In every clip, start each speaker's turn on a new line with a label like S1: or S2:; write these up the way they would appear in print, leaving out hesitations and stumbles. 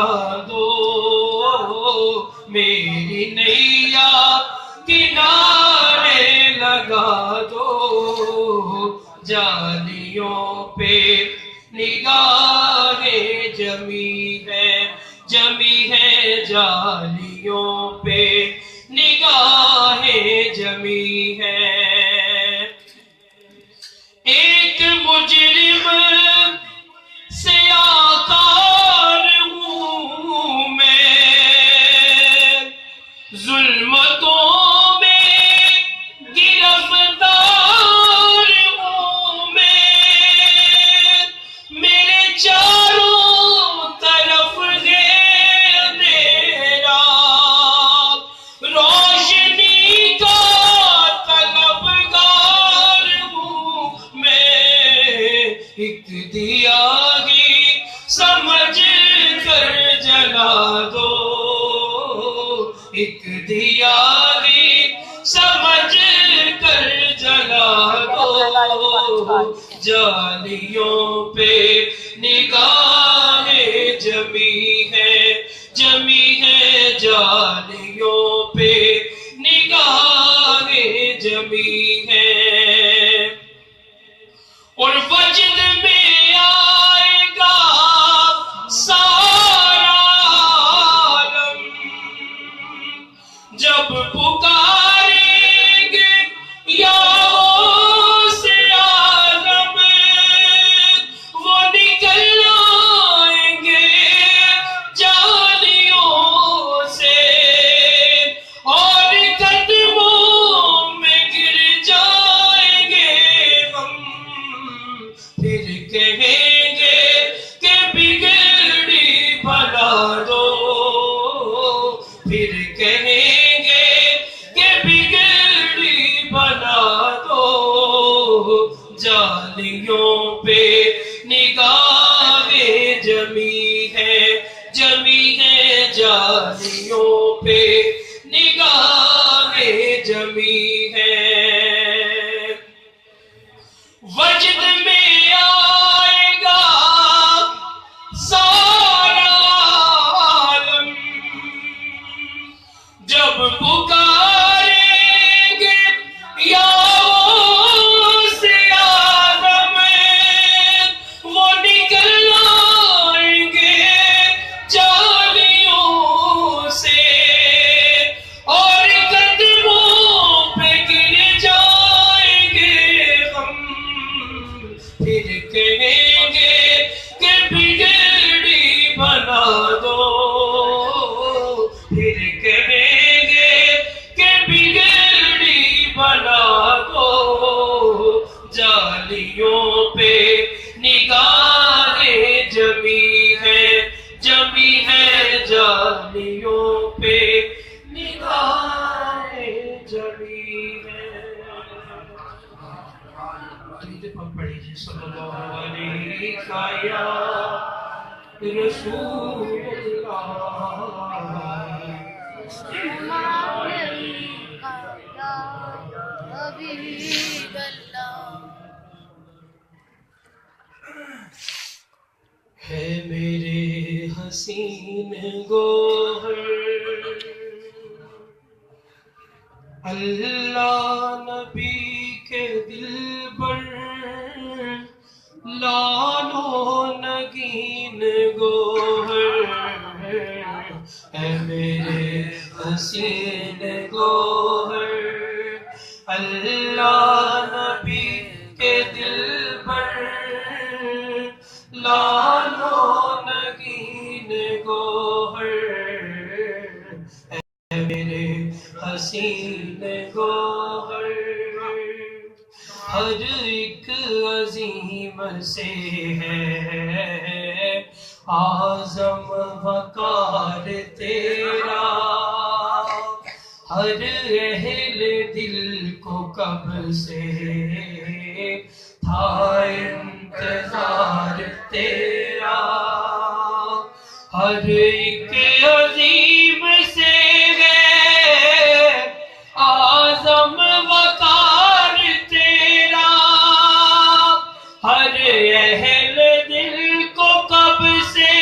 S1: لگا دو، میری نیا کنارے لگا دو، جالیوں پہ نگاہیں جمی ہے جالیوں پہ نگاہیں جمی ہے۔ ایک مجرم سیاکار ہوں میں، ظلمتوں میں گرفتار ہوں میں، میرے چاروں طرف ہے اندھیرا، روشنی کا طلبگار ہوں میں، ایک دیا ہی سمجھ کر جلا دو، ایک دیا ہی سمجھ کر جلا دو، جالیوں پہ نگاہیں جمی ہے جالیوں پہ نگاہیں جمی ہے۔ اور وجد میں آئے گا سارا عالم، جب پکاریں گے یا غوث اعظم، وہ نکل آئیں گے جالیوں سے، اور قدموں میں گر جائیں گے ہم، پھر کہیں گے کہ بگڑی بنا دو، پھر کہیں گے کہ بگڑی بنا دو، جالیوں پہ نگاہیں جمی ہے جالیوں پہ نگاہیں جمی ہے۔ وجد میں آئے گا سارا عالم، جب پکاریں گے یا غوث اعظم، وہ نکل آئیں گے جالیوں سے، اور قدموں پہ گر جائیں گے ہم، پھر کہیں گے کہ بگڑی بنا دو، پھر کہیں گے کہ بگڑی بنا دو، جالیوں پہ نگاہیں جمی ہے جالیوں پہ نگاہیں جمی ہے۔ ہم پڑھیے صلی اللہ علیہ یا رسول اللہ، ہے میرے حسین گوہر اللہ نبی کے دل پر، لالو نگین گوہر، اے میرے حسین گوہر اللہ نبی کے دل پر، لالو نگین گوہر، اے میرے حسین گوہر، ہر ایک عظیم سے ہے اعظم وقار تیرا، ہر اہل دل کو کب سے تھا انتظار تیرا، ہر ایک عظیم سے ہے اعظم وقار تیرا، ہر اہل دل کو کب سے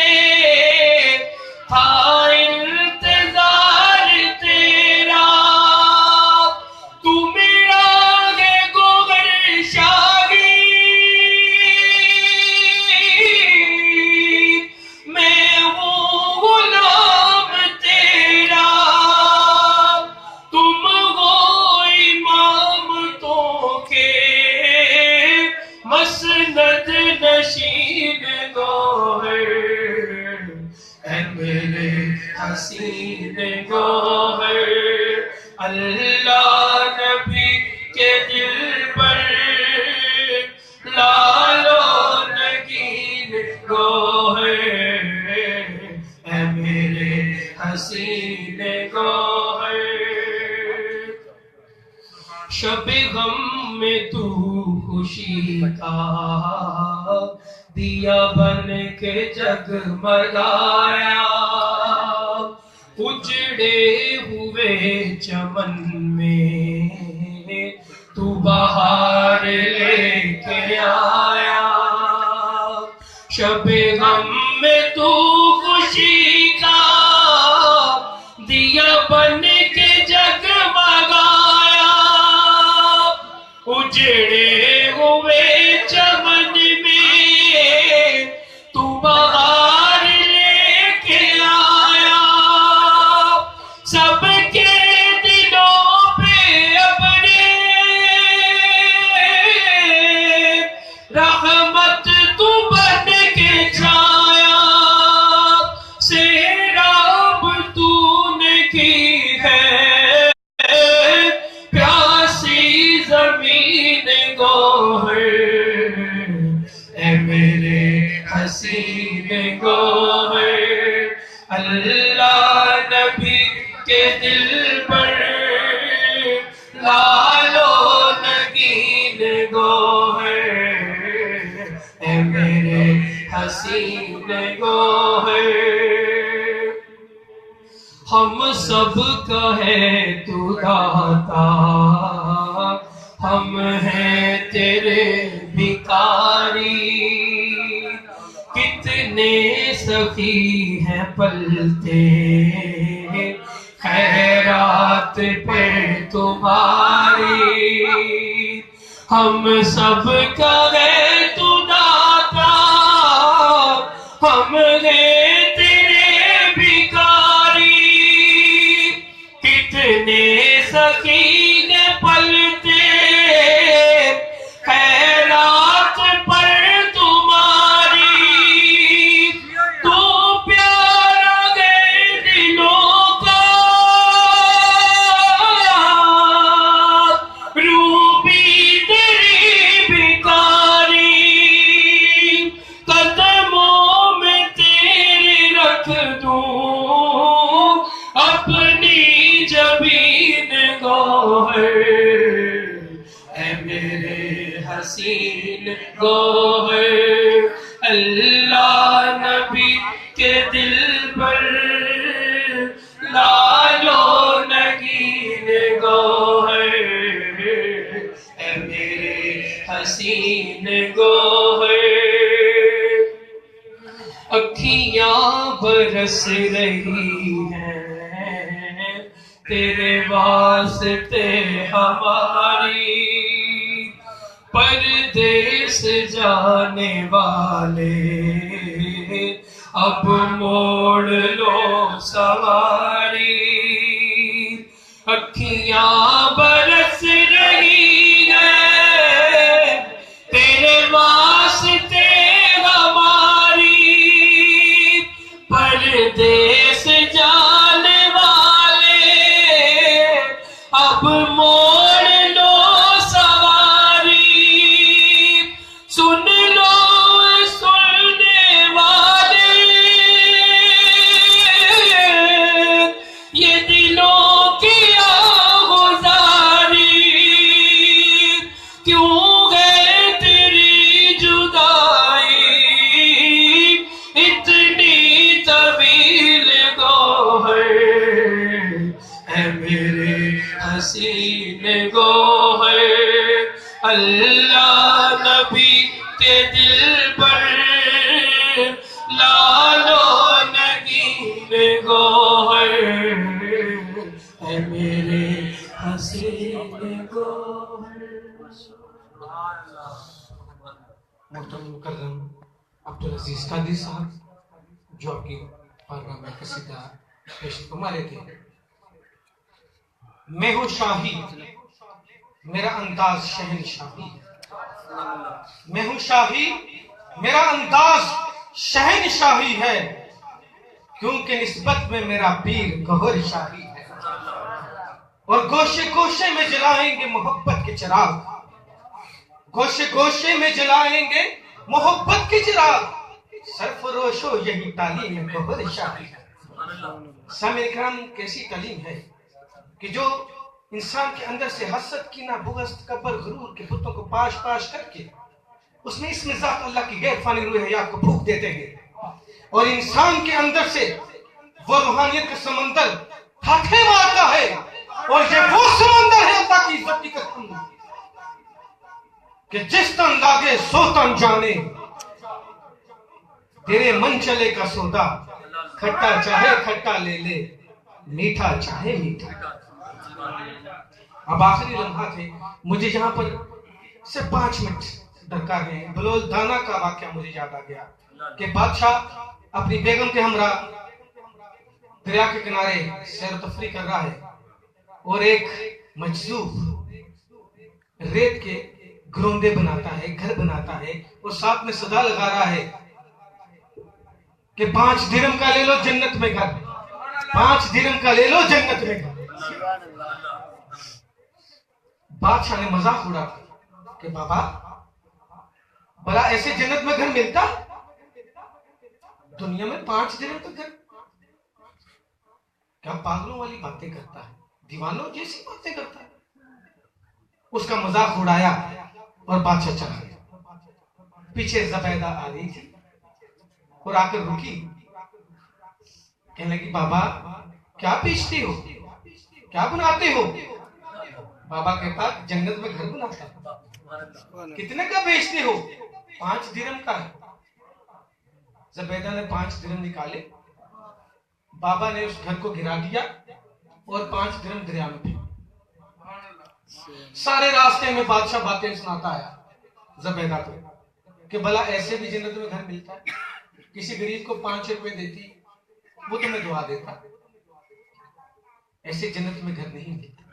S1: کے دل پر لالو نگین گوہر، اے میرے حسین گوہر، شب غم میں تو خوشی کا دیا بن کے جگمگایا، اجڑے ہوئے چمن میں تو بہار لے کے آیا، شب غم میں تو خوشی کا دیا بن کے جگمگایا، اجڑے ہوئے چمن میں تو بہار لے کے آیا، سب کے دلوں پہ اپنے رحمت تو بن کے چھایا، سیراب تو نے کی ہے پیاسی زمین گوہر، اے میرے حسین گوہر، اللہ نبی کے دل پر لالو نگین گوہر، اے میرے حسین گوہر، ہم سب کا ہے تو داتا، ہم ہیں تیرے بھکاری، کتنے سخی ہیں پلتے خیرات پہ تمہاری، ہم سب کا ہے تو داتا، ہم ہیں تیرے بھکاری، کتنے سخی ہیں پلتے خیرات پر تمہاری، تو پیارا ہے دلوں کا روبی تیری بھکاری، قدموں میں تیرے رکھ دوں اپنی جبین گوہر، اے میرے حسین گوہر، اللہ نبی کے دل پر لالو نگین گوہر، اے میرے حسین گوہر، اکھیاں برس رہی ہیں تیرے واسطے ہماری، پردیس جانے والے اب موڑ لو سواری، اکھیاں برس رہی ہیں تیرے واسطے ہماری، پردیس جانے والے اب موڑ لو سواری، سن لو سننے والے یہ دلوں کی آغوزاری، کیوں ہے تیری جدائی اتنی طویل گوہر، اے میرے حسین گوہر، اللہ نبی کے دل پر لالو نگین گوہر، اے میرے حسین گوہر۔
S2: محترم مکرم عبدالعزیز قادری صاحب جو آپ کی بارگاہ میں قصیدہ پیش فرما رہے تھے، میں ہوں شاہی میرا انداز شہنشاہی، میں ہوں شاہی میرا انداز شہنشاہی ہے، کیونکہ نسبت میں میرا پیر گوہر شاہی ہے، اور گوشے گوشے میں جلائیں گے محبت کے چراغ، گوشے گوشے میں جلائیں گے محبت کے چراغ، سرفروش ہو یہی تعلیم ہے گوہر شاہی۔ سامعین کرام، کیسی تعلیم ہے کہ جو انسان کے اندر سے حسد، کینہ، بغض، تکبر، غرور کے بتوں کو پاش پاش کر کے اس میں اس میں ذات اللہ کی غیر فانی روح حیات کو پھونک دیتے ہیں، اور انسان کے اندر سے وہ روحانیت کا سمندر ہاتھیں مارتا ہے، اور یہ وہ سمندر ہے اللہ کی عزت کی قسم کہ جس تن لاگے سو تن جانے، تیرے من چلے کا سودا، کھٹا چاہے کھٹا لے لے، میٹھا چاہے میٹھا۔ اب آخری لمحہ تھے، مجھے یہاں پر صرف 5 منٹ درکار ہیں۔ بلول دانا کا واقعہ مجھے یاد آ گیا کہ بادشاہ اپنی بیگم کے ہمراہ دریا کے کنارے سیر و تفریح کر رہا ہے، اور ایک مجذوب ریت کے گروندے بناتا ہے، گھر بناتا ہے، اور ساتھ میں صدا لگا رہا ہے کہ 5 درہم کا لے لو جنت میں گھر، 5 درہم کا لے لو جنت میں گھر۔ بادشاہ نے مذاق اڑا کہ بابا بھلا ایسے جنت میں گھر ملتا؟ دنیا میں 5 درہم کا گھر؟ کیا پاگلوں والی باتیں کرتا ہے، دیوانوں جیسی باتیں کرتا ہے۔ اس کا مذاق اڑایا اور بادشاہ چلا گیا۔ پیچھے زبیدہ آ رہی تھی اور آ کر رکی، کہنے لگی بابا کیا بیچتے ہو، کیا بناتے ہو؟ بابا کہتا جنت میں گھر بناتا ہے۔ کتنے کا بیچتے ہو؟ 5 درہم کا ہے۔ زبیدہ نے 5 درہم نکالے، بابا نے اس گھر کو گرا دیا اور 5 درہم دریا میں پھینک۔ سارے راستے میں بادشاہ باتیں سناتا آیا زبیدہ کو کہ بھلا ایسے بھی جنت میں گھر ملتا ہے؟ کسی غریب کو 5 روپے دیتی وہ تمہیں دعا دیتا، ایسے جنت میں گھر نہیں ملتا۔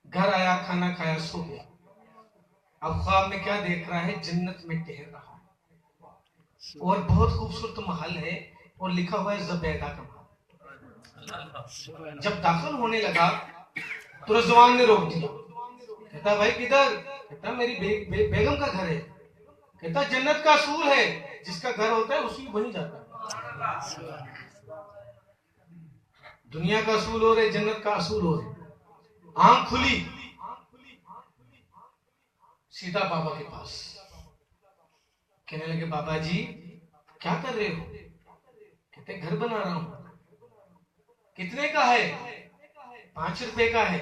S2: گھر آیا، کھانا کھایا، سو گیا۔ اب خواب میں کیا دیکھ رہا ہے؟ جنت میں ٹہر رہا ہے، اور بہت خوبصورت محل ہے، اور لکھا ہوا ہے زبیدہ کا محل۔ جب داخل ہونے لگا تو رضوان نے روک دیا، کہتا بھائی کدھر؟ کہتا میری بیگم کا گھر ہے۔ کہتا جنت کا اصول ہے جس کا گھر ہوتا ہے اسی وہیں جاتا ہے۔ دنیا کا اصول اور ہے، جنت کا اصول اور ہے۔ آنکھ کھلی، سیدھا بابا کے پاس، کہنے لگے بابا جی کیا کر رہے ہو؟ کہتے گھر بنا رہا ہوں۔ کتنے کا ہے؟ 5 روپے کا ہے۔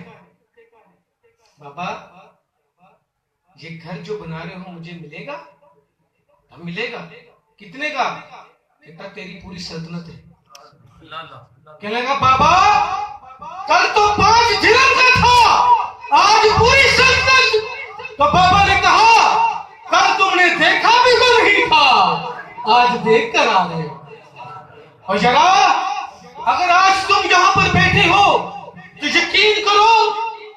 S2: بابا یہ گھر جو بنا رہے ہو مجھے ملے گا؟ اب ملے گا۔ کتنے کا؟ کہتا تیری پوری سلطنت ہے۔ کہنے لگا بابا کل تو 5 درہم کا تھا، آج پوری سلطنت۔ تو بابا نے کہا کل تم نے دیکھا بھی تو نہیں تھا، آج دیکھ کر آ گئے۔ اور ذرا اگر آج تم یہاں پر بیٹھے ہو تو یقین کرو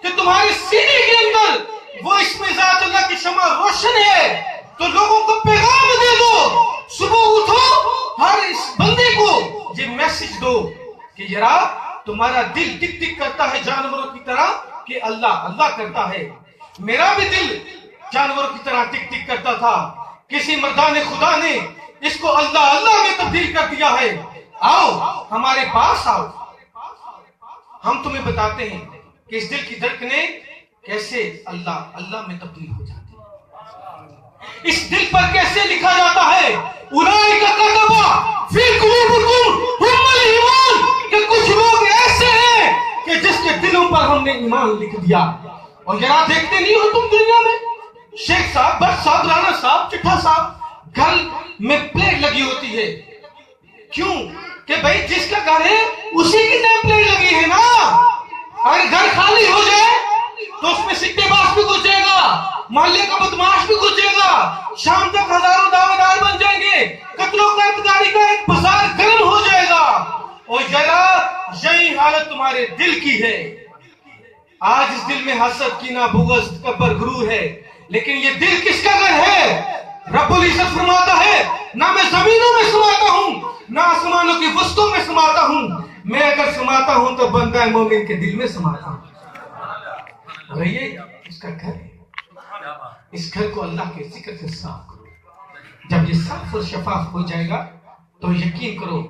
S2: کہ تمہارے سینے کے اندر وہ اسم ذات اللہ کی شمع روشن ہے، تو لوگوں کو پیغام دے دو، صبح اٹھو ہر اس بندے کو یہ میسج دو کہ ذرا تمہارا دل ٹک ٹک کرتا ہے جانوروں کی طرح کہ اللہ اللہ کرتا ہے۔ میرا بھی دل جانوروں کی طرح ٹک ٹک کرتا تھا، کسی مردان خدا نے اس کو اللہ اللہ میں تبدیل کر دیا ہے۔ آؤ ہمارے پاس آؤ، ہم تمہیں بتاتے ہیں کہ اس دل کی دھڑکنیں کیسے اللہ اللہ میں تبدیل ہو جاتی ہے، اس دل پر کیسے لکھا جاتا ہے اولئک کتب فی قلوبکم ثم الایمان، کہ کچھ لوگ ایسے ہیں کہ جس کے دلوں پر ہم نے ایمان لکھ دیا۔ اور ذرا دیکھتے نہیں ہو تم دنیا میں شیخ صاحب، بٹ صاحب، رانا صاحب، چٹھا صاحب، گھر میں پلیٹ لگی ہوتی ہے، کیوں؟ کہ بھئی جس کا گھر ہے اسی کی نیم پلیٹ لگی ہے نا۔ اگر گھر خالی ہو جائے تو اس میں سٹے باز بھی گھس جائے گا، محلے کا بدماش بھی گھس جائے گا، شام تک ہزاروں دعوے دار بن جائیں گے، قتل و قتلگاری کا ایک بازار گرم ہو جائے گا۔ اور ذرا یہی حالت تمہارے دل کی ہے۔ آج اس دل میں حسد، کینہ، بغض، تکبر، غرور ہے، لیکن یہ دل کس کا گھر ہے؟ رب العزت فرماتا ہے نہ میں زمینوں میں سماتا ہوں نہ آسمانوں کی وسطوں میں سماتا ہوں، میں اگر سماتا ہوں تو بندہ مومن کے دل میں سماتا ہوں۔ اور یہ اس کا گھر ہے. اس گھر کو اللہ کے ذکر سے صاف کرو. جب یہ صاف اور شفاف ہو جائے گا تو یقین کرو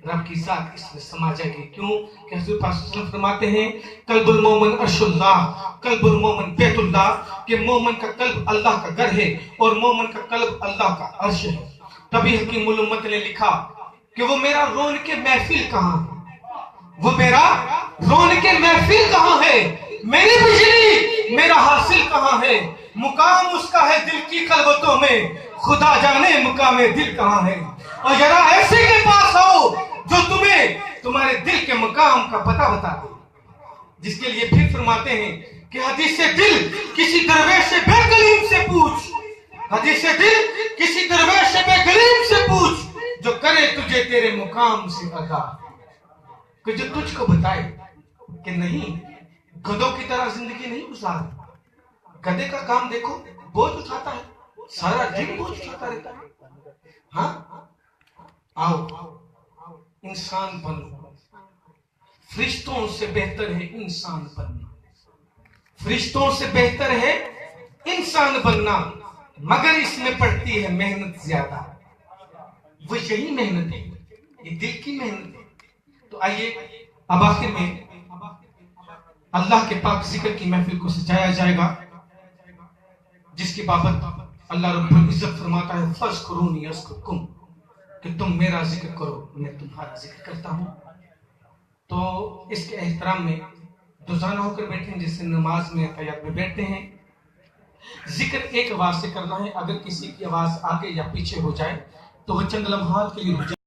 S2: رب کی ذات اس میں سما جائے گی. کیوں کہ حضور پاک صلی اللہ علیہ وسلم فرماتے ہیں قلب المومن عرش اللہ، قلب المومن بیت اللہ، کہ مومن کا قلب اللہ کا گھر ہے اور مومن کا قلب اللہ کا عرش ہے. تبھی حکیم الامت نے لکھا کہ وہ میرا رون کے محفل کہاں ہے، وہ میرا رون کے محفل کہاں ہے، میری بجلی میرا حاصل کہاں ہے. مقام اس کا ہے دل کی خلوتوں میں، خدا جانے مقام دل کہاں ہے. اور ذرا ایسے کے پاس آؤ جو تمہیں تمہارے دل کے مقام کا پتہ بتا دے. جس کے لیے پھر فرماتے ہیں کہ حدیث دل کسی درویش سے بے کلیم سے پوچھ، حدیث دل کسی درویش سے بے کلیم سے پوچھ جو کرے تجھے تیرے مقام سے آگاہ، کہ جو تجھ کو بتائے کہ نہیں گدھوں کی طرح زندگی نہیں گزارنا. گدھے کا کام دیکھو، بوجھ اٹھاتا ہے، سارا دن بوجھ اٹھاتا رہتا ہے. ہاں آؤ انسان بنو. فرشتوں سے بہتر ہے انسان بننا، فرشتوں سے بہتر ہے انسان بننا، مگر اس میں پڑتی ہے محنت زیادہ. وہ یہی محنت ہے، یہ دل کی محنت ہے. تو آئیے اب آخر میں اللہ کے پاک ذکر کی محفل کو سجایا جائے گا، جس کی بابت اللہ رب العزت فرماتا ہے فَاذْكُرُونِي أَذْكُرْكُمْ، کہ تم میرا ذکر کرو میں تمہارا ذکر کرتا ہوں. تو اس کے احترام میں دوزانہ ہو کر بیٹھیں جس سے نماز میں تیار میں بیٹھتے ہیں. ذکر ایک آواز سے کرنا ہے، اگر کسی کی آواز آگے یا پیچھے ہو جائے تو وہ چند لمحات کے لیے